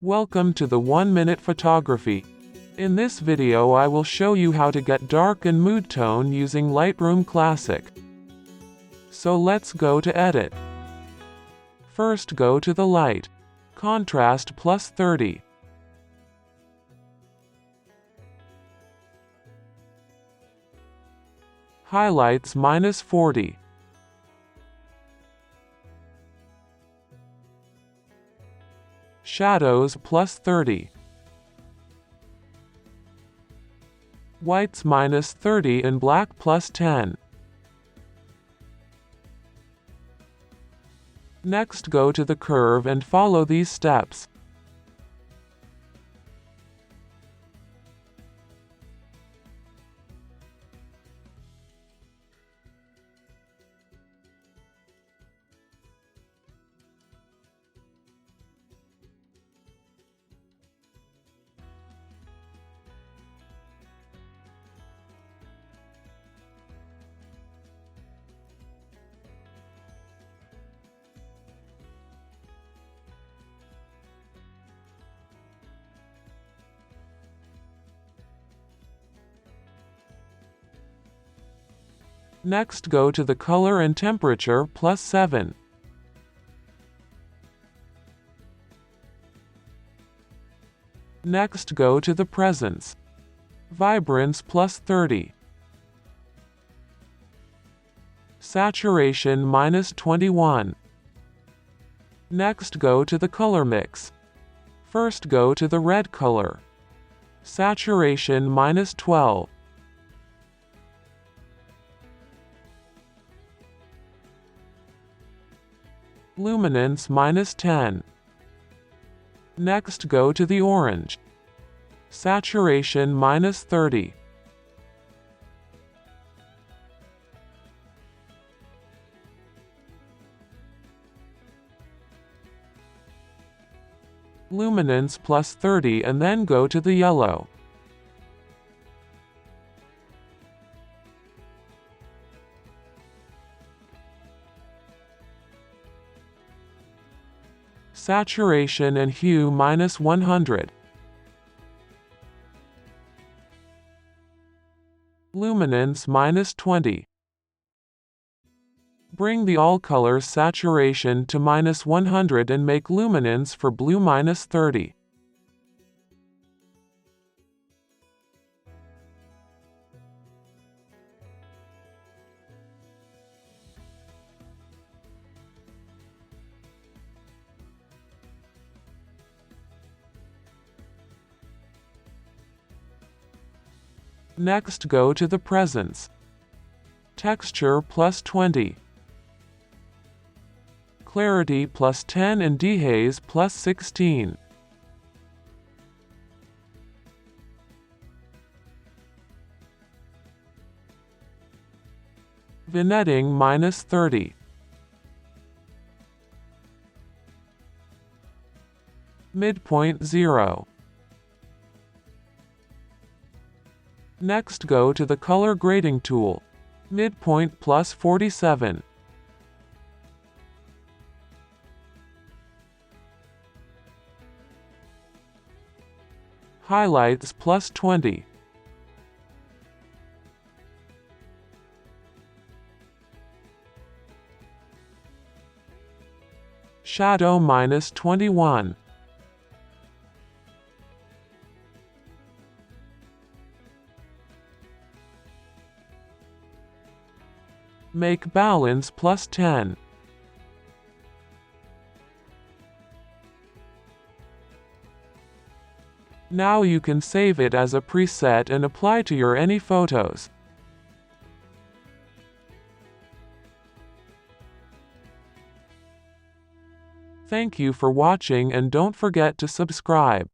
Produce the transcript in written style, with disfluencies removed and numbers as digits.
Welcome to the 1-Minute Photography. In this video I will show you how to get dark and mood tone using Lightroom Classic. So let's go to Edit. First go to the Light. Contrast plus 30. Highlights minus 40. Shadows plus 30. Whites minus 30 and black plus 10. Next go to the curve and follow these steps. Next go to the color and temperature plus 7. Next go to the presence. Vibrance plus 30. Saturation minus 21. Next go to the color mix. First go to the red color. Saturation minus 12. Luminance minus 10. Next go to the orange. Saturation minus 30. Luminance plus 30 and then go to the yellow. Saturation and hue minus 100. Luminance minus 20. Bring the all colors saturation to minus 100 and make luminance for blue minus 30. Next go to the presence. Texture plus 20. Clarity plus 10 and dehaze plus 16. Vignetting minus 30. Midpoint 0. Next go to the color grading tool. Midpoint plus 47. Highlights plus 20. Shadow minus 21. Make balance plus 10. Now you can save it as a preset and apply to your any photos. Thank you for watching and don't forget to subscribe.